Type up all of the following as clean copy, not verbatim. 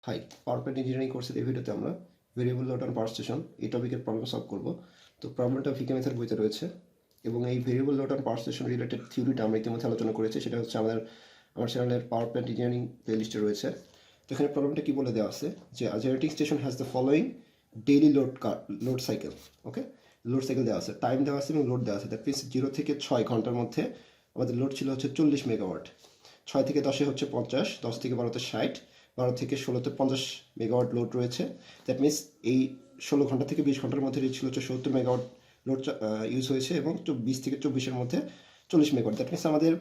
High, power plant engineering কোর্সের এই ভিডিওতে আমরা variable load on power station এই টপিকের প্রবলেম সলভ করব। তো প্রবলেমটা ভিকে মেথের বইতে রয়েছে এবং এই variable load on power station related থিওরিটা আমরা ইতিমধ্যে আলোচনা করেছি। সেটা হচ্ছে আমার চ্যানেলের পাওয়ার প্ল্যান্ট ইঞ্জিনিয়ারিং প্লেলিস্টে রয়েছে। তো এখানে প্রবলেমটা কী বলে দেওয়া আছে যে a generating station has the following daily load cycle. Okay, load cycle দেওয়া আছে, টাইম দেওয়া আছে এবং লোড দেওয়া আছে। দ্যাট মিনস 0 থেকে 6 ঘন্টার মধ্যে আমাদের লোড ছিল হচ্ছে 40 মেগাওয়াট, 6 থেকে 10 হচ্ছে 50, 10 থেকে 12তে 60, 12 থেকে 16তে 50 মেগাওয়াট লোড রয়েছে। দ্যাট মিনস এই 16 ঘন্টা থেকে 20 ঘন্টার মধ্যে ছিল হচ্ছে 70 মেগাওয়াট লোড ইউজ হয়েছে এবং 20 থেকে 24-এর মধ্যে 40 মেগাওয়াট। দ্যাট মিনস আমাদের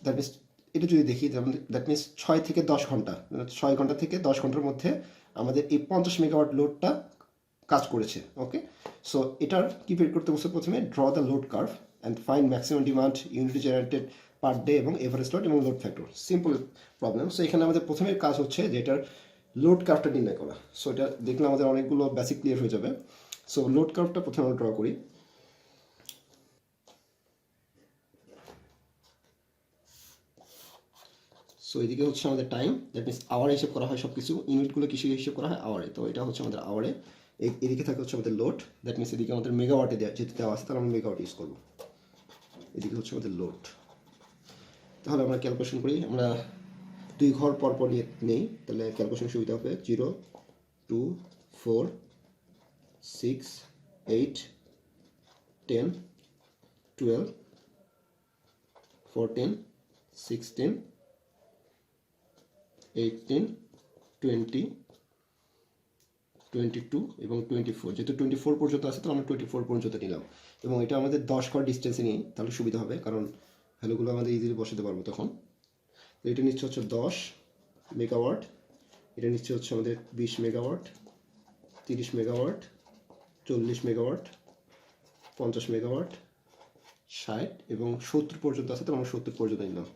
দ্যাট মিনস এটা যদি দেখি দ্যাট মিনস 6 থেকে 10 ঘন্টা, 6 ঘন্টা থেকে 10 ঘন্টার মধ্যে আমাদের এই 50 মেগাওয়াট লোডটা কাজ করেছে। ওকে, সো এটার কি বের করতে বলছে, প্রথমে draw the load curve and find maximum demand, unity generated per day এবং এভারেজ লোড এবং load factor. Simple problem. So এখানে আমাদের প্রথমের কাজ হচ্ছে যে এটার লোড কার্ভটা নির্ণয় করা। সো এটা দেখলে আমাদের অনেকগুলো বেসিক ক্লিয়ার হয়ে যাবে। সো লোড কার্ভটা প্রথমে আমরা ড্র করি। সো এদিকে হচ্ছে আমাদের টাইম, দ্যাট মিনস আওয়ারে হিসেব করা হয় সব কিছু, ইউনিটগুলো কিসে হিসেব করা হয়, আওয়ারে। তো এটা হচ্ছে আমাদের আওয়ারে। এদিকে থাকে হচ্ছে আমাদের লোড, দ্যাট মিনস এদিকে আমাদের মেগাওয়াটে যেতে দেওয়া আছে, তাহলে আমরা মেগাওয়াট ইউজ করবো। এদিকে হচ্ছে আমাদের লোড। তাহলে আমরা ক্যালকুলেশন করি, আমরা 2 ঘর পরপর নেই, তাহলে ক্যালকুলেশন সুবিধা হবে 0, 2, 4, 6, 8, 10, 12, 14, 16, 18, 20, 22 এবং 24। যেহেতু 24 পর্যন্ত আছে তো আমরা 24 পর্যন্ত নিলাম এবং এটা আমাদের 10 ঘর ডিস্টেন্সে নিই, তাহলে সুবিধা হবে, কারণ ভ্যালুগুলো আমাদের ইজিলি বসাতে পারবো তখন। এটা নিচ্ছে হচ্ছে 10 মেগাওয়াট, এটা নিচ্ছে হচ্ছে আমাদের 20 মেগাওয়াট, 30 মেগাওয়াট, 40 মেগাওয়াট, 50 মেগাওয়াট, 60 এবং 70 পর্যন্ত আছে, তো আমরা 70 পর্যন্ত নিলাম,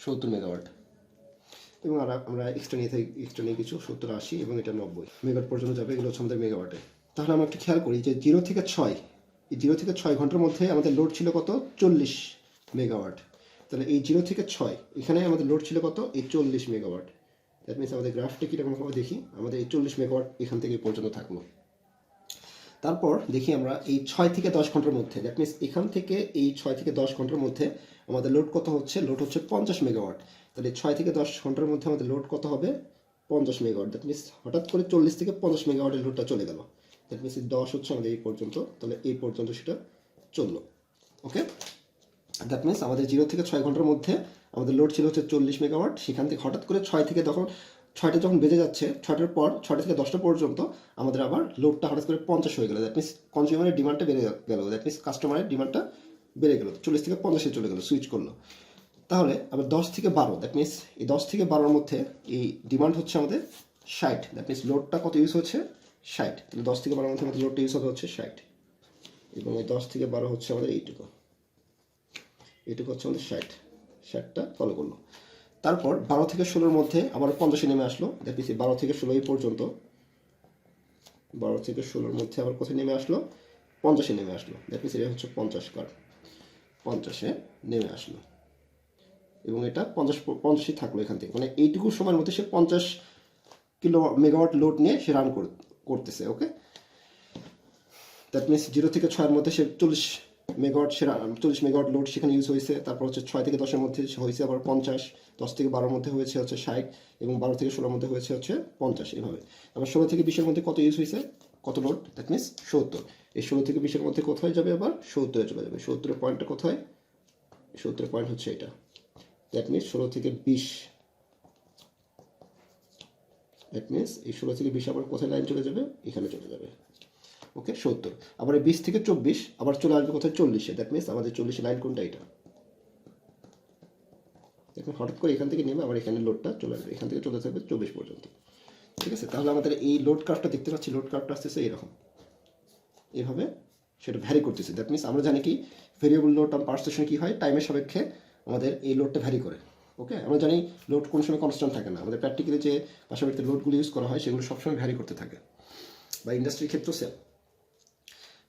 70 মেগাওয়াট। এবং আমরা এক্সট্রা নিয়ে কিছু 70, 80 এবং এটা 90 মেগাওয়াট পর্যন্ত যাবে। এগুলো হচ্ছে আমাদের মেগাওয়াটে। তাহলে আমরা একটু খেয়াল করি যে 0 থেকে 6, এই 0 থেকে 6 ঘন্টার মধ্যে আমাদের লোড ছিল কত, 40 মেগাওয়াট। তাহলে এই 0 থেকে 6 এখানে আমাদের লোড ছিল কত, এই 40 মেগাওয়াট। দ্যাট মিনস আমাদের গ্রাফটা কীরকমভাবে দেখি, আমাদের এই 40 মেগাওয়াট এখান থেকে পর্যন্ত থাকলো। তারপর দেখি আমরা এই 6 থেকে 10 ঘন্টার মধ্যে, দ্যাট মিনস এখান থেকে এই 6 থেকে 10 ঘন্টার মধ্যে আমাদের লোড কত হচ্ছে, লোড হচ্ছে 50 মেগাওয়াট। তাহলে 6 থেকে 10 ঘন্টার মধ্যে আমাদের লোড কত হবে, 50 মেগাওয়াট। দ্যাট মিনস হঠাৎ করে 40 থেকে 50 মেগাওয়াটের লোডটা চলে গেল। দ্যাট মিনস 10 হচ্ছে আমাদের এই পর্যন্ত, তাহলে এই পর্যন্ত সেটা চললো। ওকে, দ্যাট মিনস আমাদের 0 থেকে 6 ঘন্টার মধ্যে আমাদের লোড ছিল হচ্ছে 40 মেগাওয়াট। সেখান থেকে হঠাৎ করে 6 থেকে 6টা যখন বেজে যাচ্ছে, 6টার পর 6টা থেকে 10টা পর্যন্ত আমাদের আবার লোডটা হঠাৎ করে 50 হয়ে গেল। দ্যাট মিনস কনজিউমারের ডিমান্ডটা বেড়ে গেল, দ্যাট মিনস কাস্টমারের ডিমান্ডটা বেড়ে গেল, 40 থেকে 50-এ চলে গেল, সুইচ করলো। তাহলে আবার 10 থেকে 12, দ্যাট মিনস এই 10 থেকে 12-র মধ্যে এই ডিমান্ড হচ্ছে আমাদের 60, দ্যাট মিনস লোডটা কত ইউজ হচ্ছে, 60। তাহলে 10 থেকে 12-এর মধ্যে আমাদের লোডটা ইউজ হচ্ছে 60 এবং এই 10 থেকে 12 হচ্ছে আমাদের এইটুকু হচ্ছে আমাদের 60টা ফলো করলো। তারপর 12 থেকে 16-এর মধ্যে আবার 50-এ নেমে আসলো। দ্যাট মিনস 12 থেকে 16 এই পর্যন্ত, 12 থেকে 16-এর মধ্যে আবার কোথায় নেমে আসলো, 50-এ নেমে আসলো। দ্যাট মিনস এটা হচ্ছে 50 কার, 50-এ নেমে আসলো এবং এটা 50-ই থাকলো এখান থেকে, মানে এইটুকু সময়ের মধ্যে সে 50 কিলো মেগাওয়াট লোড নিয়ে সে রান করতেছে। ওকে, দ্যাট মিনস 0 থেকে 6-এর মধ্যে সে 40 মেগাওয়াট লোড সেখানে ইউজ হয়েছে। তারপর হচ্ছে 6 থেকে 10-এর মধ্যে হয়েছে আবার 50, 10 থেকে 12-এর মধ্যে হয়েছে হচ্ছে 60 এবং 12 থেকে 16-এর মধ্যে হয়েছে হচ্ছে 50, এভাবে। আবার 16 থেকে 20-এর মধ্যে কত ইউজ হয়েছে, কত লোড, দ্যাট মিনস 70। এই 16 থেকে 20-এর মধ্যে কোথায় যাবে, আবার 70-এ চলে যাবে। 70-এর পয়েন্টটা কোথায়, 70-এর পয়েন্ট হচ্ছে এটা। দ্যাট মিনস 16 থেকে 20, দ্যাট মিনস এই 16 থেকে 20 আবার কোথায় লাইন চলে যাবে, এখানে চলে যাবে। ওকে, 70। আবার 20 থেকে 24 আবার চলে আসবে কোথায়, 40-এ। দ্যাট মিনস আমাদের 40-এ লাইন কোনটা, এটা। দেখুন হঠাৎ করে এখান থেকে নেমে আবার এখানে লোডটা চলে আসবে, এখান থেকে চলে আসবে 24 পর্যন্ত। ঠিক আছে, তাহলে আমাদের এই লোড কার্ভটা দেখতে পাচ্ছি, লোড কার্ভটা আসতেছে এরকম, এভাবে সেটা ভ্যারি করতেছে। দ্যাট মিনস আমরা জানি কি variable load on power station কী হয়, টাইমের সাপেক্ষে আমাদের এই লোডটা ভ্যারি করে। ওকে, আমরা জানি লোড কোনো সময় কনস্ট্যান্ট থাকে না, আমাদের প্র্যাকটিক্যালি যে পাশাপাশি লোডগুলো ইউজ করা হয় সেগুলো সবসময় ভ্যারি করতে থাকে, বা ইন্ডাস্ট্রির ক্ষেত্রেও সেম।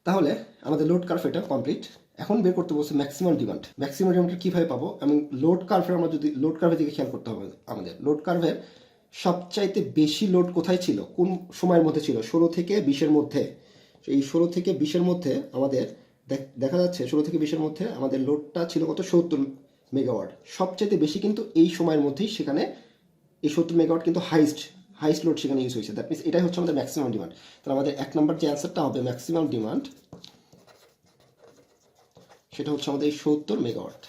তাহলে আমাদের লোড কার্ভ এটা কমপ্লিট। এখন বের করতে বলছে ম্যাক্সিমাম ডিমান্ড। ম্যাক্সিমাম ডিমান্ডটা কীভাবে পাবো, আমি লোড কার্ভের, আমরা যদি লোড কার্ভের দিকে খেয়াল করতে হবে, আমাদের লোড কার্ভের সবচাইতে বেশি লোড কোথায় ছিল, কোন সময়ের মধ্যে ছিল, 16 থেকে 20-এর মধ্যে। এই 16 থেকে 20-এর মধ্যে আমাদের দেখা যাচ্ছে 16 থেকে 20-এর মধ্যে আমাদের লোডটা ছিল কত, 70 মেগাওয়াট। সবচাইতে বেশি কিন্তু এই সময়ের মধ্যেই সেখানে এই 70 মেগাওয়াট কিন্তু হাইস্ট লোড সেখানে ইউজ হয়েছে। দ্যাট মিনস এটাই হচ্ছে আমাদের ম্যাক্সিমাম ডিমান্ড। তাহলে আমাদের 1 নম্বর যে অ্যান্সারটা হবে ম্যাক্সিমাম ডিমান্ড, সেটা হচ্ছে আমাদের এই 70 মেগাওয়াট।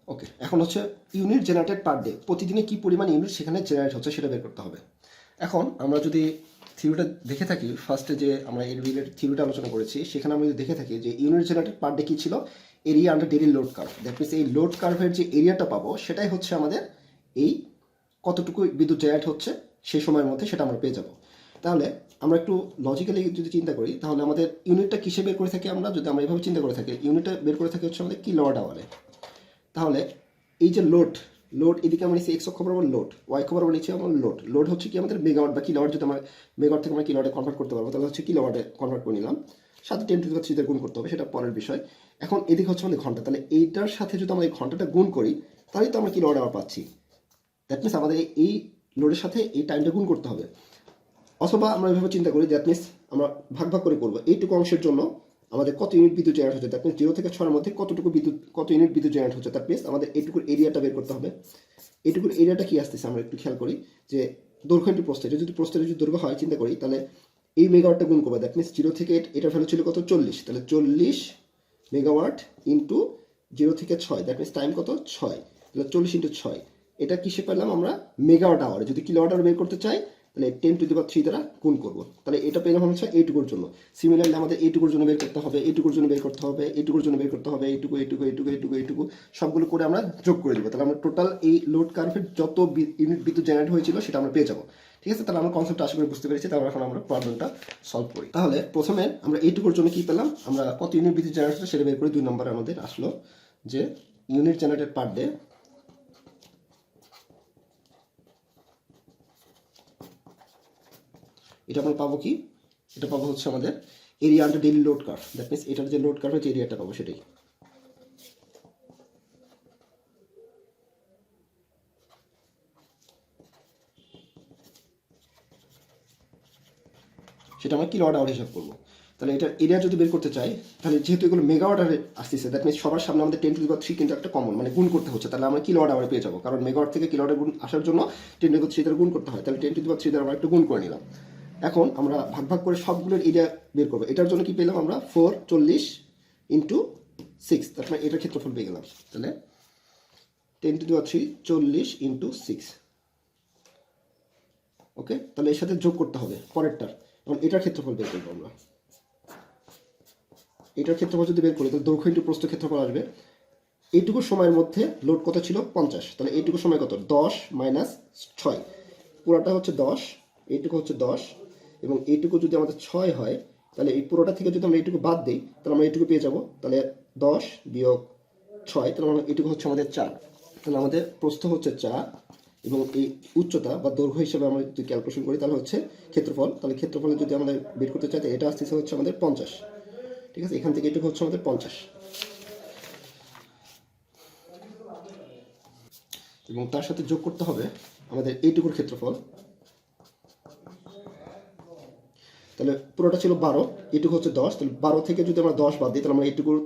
ওকে, এখন হচ্ছে ইউনিট জেনারেটেড পার ডে, প্রতিদিনে কি পরিমাণ ইউনিট সেখানে জেনারেট হচ্ছে সেটা বের করতে হবে। এখন আমরা যদি থিওরিটা দেখে থাকি, ফার্স্টে যে আমরা এর রিলেটেড থিওরিটা আলোচনা করেছি, সেখানে আমরা যদি দেখে থাকি যে ইউনিট জেনারেটেড পার ডে কী ছিল, area under daily load curve. That means এই লোড কার্ভের যে এরিয়াটা পাবো সেটাই হচ্ছে আমাদের এই কতটুকু বিদ্যুৎ জেনারেট হচ্ছে সেই সময়ের মধ্যে, সেটা আমরা পেয়ে যাব। তাহলে আমরা একটু লজিক্যালি যদি চিন্তা করি, তাহলে আমাদের ইউনিটটা কিসে বের করে থাকি আমরা, যদি আমরা এইভাবে চিন্তা করে থাকি, ইউনিটটা বের করে থাকি হচ্ছে আমাদের কিলোওয়াট আওয়ারে। তাহলে এই যে লোড এদিকে আমরা নিচ্ছি এক্স অক্ষ বরাবর লোড, ওয়াই অক্ষ বরাবর নিচ্ছি আমার লোড হচ্ছে কি আমাদের মেগাওয়াট বা কিলোওয়াট। যদি আমরা মেগাওয়াট থেকে আমরা কিলোওয়াটে কনভার্ট করতে পারবো, তাহলে হচ্ছে কিলোওয়াটে কনভার্ট করে নিলাম, সাথে 10⁻³ গুণ করতে হবে, সেটা পরের বিষয়। এখন এদিকে হচ্ছে আমাদের ঘন্টা, তাহলে এইটার সাথে যদি আমরা এই ঘন্টাটা গুণ করি তাহলেই তো আমরা কিলোওয়াট আওয়ার পাচ্ছি। দ্যাট মিনস আমাদের এই লোডের সাথে এই টাইমটা গুণ করতে হবে। অথবা আমরা এভাবে চিন্তা করি, দ্যাট মিনস আমরা ভাগ করে করবো, এইটুকু অংশের জন্য আমাদের কত ইউনিট বিদ্যুৎ জেনারেট হচ্ছে, দ্যাট মিনস 0 থেকে 6-এর মধ্যে কত ইউনিট বিদ্যুৎ জেনারেট হচ্ছে। দ্যাট মিনস আমাদের এইটুকুর এরিয়াটা বের করতে হবে। এইটুকুর এরিয়াটা কি আসতেছে আমরা একটু খেয়াল করি, যে দৈর্ঘ্য ইন্টু প্রস্থ, এটা যদি প্রস্থের যদি দৈর্ঘ্য হয় চিন্তা করি, তাহলে এই মেগাওয়াটটা গুণ করবো। দ্যাট মিনস 0 থেকে এটার ভ্যালু ছিল কত, 40, তাহলে 40 মেগাওয়াট ইন্টু 0 থেকে 6, দ্যাট মিনস টাইম কত, 6, তাহলে 40 ইন্টু 6, এটা কিসে পেলাম আমরা, মেগাওয়াট আওয়ারে। যদি কিলোওয়াট আওয়ার বের করতে চাই তাহলে 10⁻³ দ্বারা গুণ করবো, তাহলে এটা পেলাম হচ্ছে এইটুকুর জন্য। সিমিলারলি আমাদের এইটুকুর জন্য বের করতে হবে, এইটুকুর জন্য বের করতে হবে, এইটুকুর জন্য বের করতে হবে, এইটুকু সবগুলো করে আমরা যোগ করে দেবো। তাহলে আমরা টোটাল এই লোড কার্ভের যত ইউনিট বিদ্যুৎ জেনারেট হয়েছিল সেটা আমরা পেয়ে যাবো। ঠিক আছে, তাহলে আমরা কনসেপ্টটা আশা করি বুঝতে পেরেছি। তাহলে এখন আমরা প্রবলেমটা সলভ করি। তাহলে প্রথমে আমরা এইটুকুর জন্য কি পেলাম, আমরা কত ইউনিট বিদ্যুৎ জেনারেট হচ্ছে সেটা বের করি। 2 নম্বরে আমাদের আসলো যে ইউনিট জেনারেটেড পার ডে, এটা আমরা পাবো কি, এটা পাবো হচ্ছে আমাদের area under daily load curve. That means এটার যে লোড কার্ভের যে এরিয়াটা পাবো সেটাই। সেটা আমরা কিলোওয়াট আওয়ার হিসাব করবো। তাহলে এটার এরিয়া যদি বের করতে চাই, তাহলে যেহেতু এগুলো মেগাওয়াট আওয়ারে আসতেছে, দ্যাট মিনস সবার সামনে আমাদের 10⁻³ কিন্তু একটা কমন, মানে গুণ করতে হচ্ছে, তাহলে আমরা কিলোওয়াট আওয়ারে পেয়ে যাবো। কারণ মেগাওয়াট থেকে কিলোওয়াটে গুণ আসার জন্য 10⁻³ দ্বারা গুণ করতে হয়, তাহলে 10⁻³ দ্বারা আমরা একটু গুণ করে নিলাম। এখন আমরা ভাগ করে সবগুলোর এরিয়া বের করবো। এটার জন্য কি পেলাম আমরা, 440 ইন্টু 6, তারপরে এটার ক্ষেত্রফল পেয়ে গেলাম। তাহলে 10⁻³ 40 ইন্টু 6। ওকে, তাহলে এর সাথে যোগ করতে হবে পরেরটার, এবং এটার ক্ষেত্রফল বের করবো আমরা। এটার ক্ষেত্রফল যদি বের করি, তাহলে দৈর্ঘ্য ইন্টু প্রস্থ ক্ষেত্রফল আসবে। এইটুকু সময়ের মধ্যে লোড কত ছিল, 50, তাহলে এইটুকু সময় কত, 10 - 6, পুরোটা হচ্ছে 10, এইটুকু হচ্ছে 10, এবং এইটুকু যদি আমাদের 6 হয়, তাহলে এই পুরোটা থেকে যদি আমরা এইটুকু বাদ দিই তাহলে আমরা এইটুকু পেয়ে যাব। তাহলে 10 - 6, তাহলে এইটুকু হচ্ছে আমাদের 4, তাহলে আমাদের প্রস্থ হচ্ছে 4, এবং এই উচ্চতা বা দৈর্ঘ্য হিসেবে আমরা যদি ক্যালকুলেশন করি তাহলে হচ্ছে ক্ষেত্রফল। তাহলে ক্ষেত্রফলে যদি আমরা বের করতে চাই, এটা আসতেছে হচ্ছে আমাদের 50। ঠিক আছে, এখান থেকে এটুকু হচ্ছে আমাদের 50, এবং তার সাথে যোগ করতে হবে আমাদের এইটুকুর ক্ষেত্রফল। তাহলে পুরোটা ছিল 12, এইটুকু হচ্ছে 10, তাহলে 12 থেকে যদি আমরা 10 বাদ দিই তাহলে আমরা এইটুকুর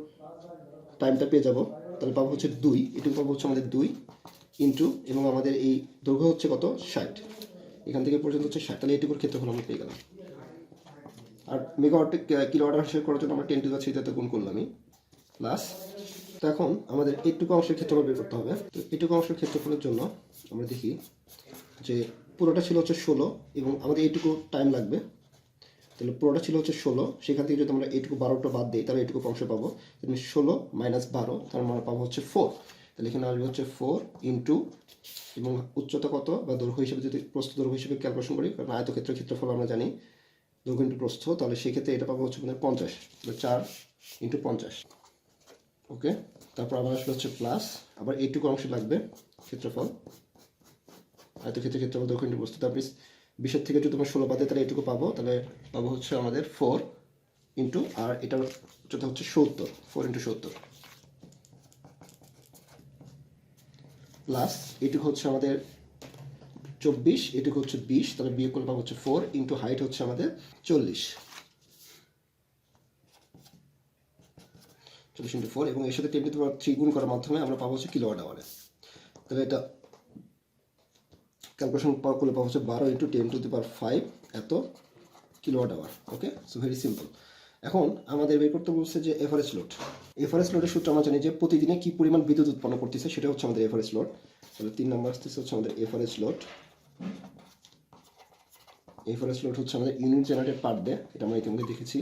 টাইমটা পেয়ে যাব। তাহলে পাবো হচ্ছে 2, এটুকু পাবো হচ্ছে আমাদের 2 ইন্টু, এবং আমাদের এই দৈর্ঘ্য হচ্ছে কত, 60, এখান থেকে পর্যন্ত হচ্ছে 60, তাহলে এইটুকুর ক্ষেত্রফল আমরা পেয়ে গেলাম। আর মেগাওয়াট কিলোওয়াট আওয়ার হিসেব করার জন্য আমরা 10⁻³ গুণ করলামই, প্লাস। তো এখন আমাদের এইটুকু অংশের ক্ষেত্রফল বের করতে হবে। তো এইটুকু অংশের ক্ষেত্রফলের জন্য আমরা দেখি যে পুরোটা ছিল হচ্ছে 16, এবং আমাদের এইটুকু টাইম লাগবে। তাহলে পুরোটা ছিল হচ্ছে 16, সেখান থেকে যদি আমরা এইটুকু 12টা বাদ দিই তাহলে এইটুকু অংশ পাবো। তাহলে 16 - 12, তার মানে পাবো হচ্ছে 4, তাহলে এখানে আসবে হচ্ছে 4 ইন্টু, এবং উচ্চতা কত বা দৈর্ঘ্য হিসেবে যদি প্রস্থ দৈর্ঘ্য হিসেবে ক্যালকুলেশন করি, কারণ আয়তক্ষেত্রের ক্ষেত্রফল আমরা জানি দৈর্ঘ্য ইন্টু প্রস্থ, তাহলে সেক্ষেত্রে এটা পাবো হচ্ছে আমাদের 50, 4 × 50। ওকে, তারপর আবার আসলে হচ্ছে প্লাস, আবার এইটুকু অংশ লাগবে ক্ষেত্রফল, আয়তক্ষেত্রের ক্ষেত্রফল দৈর্ঘ্য ইন্টু প্রস্থ। তারপর 20 থেকে যদি আমরা 16 বাদে তাহলে এইটুকু পাবো, তাহলে পাবো হচ্ছে আমাদের 4 ইন্টু, আর এটার উচ্চতা হচ্ছে 70, 4 × 70। প্লাস এটুকু হচ্ছে আমাদের 24, এটুকু হচ্ছে 20, তাহলে বিয়োগ করলে পাবো হচ্ছে 4 ইন্টু হাইট হচ্ছে আমাদের 40 ইন্টু 4, এবং এর সাথে 10⁻³ গুণ করার মাধ্যমে আমরা পাবো হচ্ছে কিলোওয়াট আওয়ারে। তাহলে এটা ক্যালকুলেশন করলে পাবো হচ্ছে 12 ইন্টু 10⁵ এত কিলোওয়াট আওয়ার। ওকে, সো ভেরি সিম্পল। এখন আমাদের বের করতে বলছে যে এভারেজ লোড। এভারেজ লোডের সূত্র আমরা জানি যে প্রতিদিনে কি পরিমাণ বিদ্যুৎ উৎপন্ন করতেছে সেটা হচ্ছে আমাদের এভারেজ লোড। তাহলে 3 নম্বর আসতেছে হচ্ছে আমাদের এভারেজ লোড। এভারেজ লোড হচ্ছে আমাদের ইউনিট জেনারেটেড পার ডে, এটা আমরা ইতিমধ্যে দেখেছি,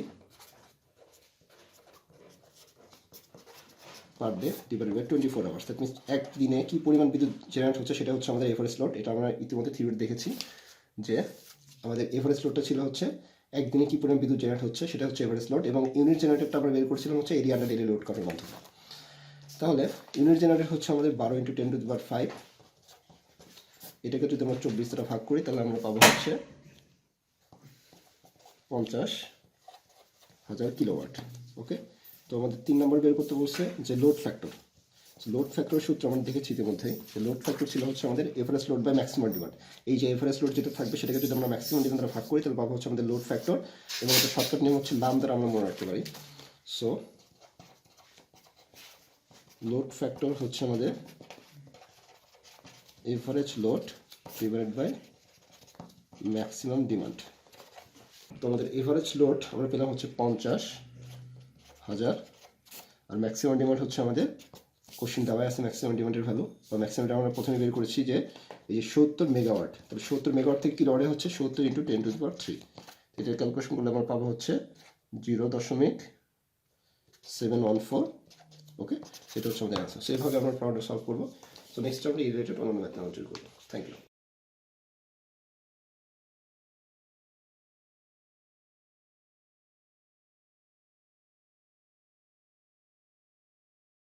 per day divided by 24 hours. That means একদিনে কি পরিমাণ বিদ্যুৎ জেনারেট হচ্ছে সেটা হচ্ছে আমাদের এভারেজ লোড। এটা আমরা ইতিমধ্যে থিওরিতে দেখেছি যে আমাদের এভারেজ লোডটা ছিল হচ্ছে একদিনে কি পরিমাণ বিদ্যুৎ জেনারেট হচ্ছে সেটা হচ্ছে এভারেজ লোড, এবং ইউনিট জেনারেটরটা আমরা বের করছিলাম হচ্ছে এরিয়া আন্ডার ডেইলি লোড করার মাধ্যমে। তাহলে ইউনিট জেনারেটর হচ্ছে আমাদের 12 ইন্টু 10⁵, এটাকে যদি আমরা 24 দ্বারা ভাগ করি তাহলে আমরা পাবো হচ্ছে 50,000 কিলোওয়াট। ওকে, তো আমাদের 3 নম্বর বের করতে বলছে যে লোড ফ্যাক্টর। লোড ফ্যাক্টরের সূত্র আমরা দেখেছি ইতিমধ্যেই, যে লোড ফ্যাক্টর ছিল হচ্ছে আমাদের average load by maximum demand. এই যে এভারেজ লোড যেটা থাকবে সেটাকে যদি আমরা ম্যাক্সিমাম ডিমান্ড দ্বারা ভাগ করি তাহলে পাবো হচ্ছে আমাদের লোড ফ্যাক্টর, এবং এটা শর্টকাট নিয়ম হচ্ছে লাম দ্বারা আমরা মনে রাখতে পারি। সো লোড ফ্যাক্টর হচ্ছে আমাদের average load divided by maximum demand. তো আমাদের এভারেজ লোড আমরা পেলাম হচ্ছে 50,000, আর ম্যাক্সিমাম ডিমান্ড হচ্ছে আমাদের কোশ্চেন দেওয়া আছে ম্যাক্সিমাম ডিমান্ডের ভ্যালু, বা ম্যাক্সিমাম ডিমান্ড আমরা প্রথমে বের করেছি যে এই যে 70 মেগাওয়াট। তাহলে 70 মেগাওয়াট থেকে কিলোওয়াটে হচ্ছে 70 ইন্টু 10⁻³। এটার ক্যালকুলেশন করলে আমরা পাবো হচ্ছে 0.714। ওকে, সেটা হচ্ছে আমাদের অ্যান্সার। সেইভাবে আমরা প্রবলেমটা সলভ করবো। সো নেক্সট আমরা এই রিলেটেড অন্য ম্যাথমেটিক্স করবো। Thank you.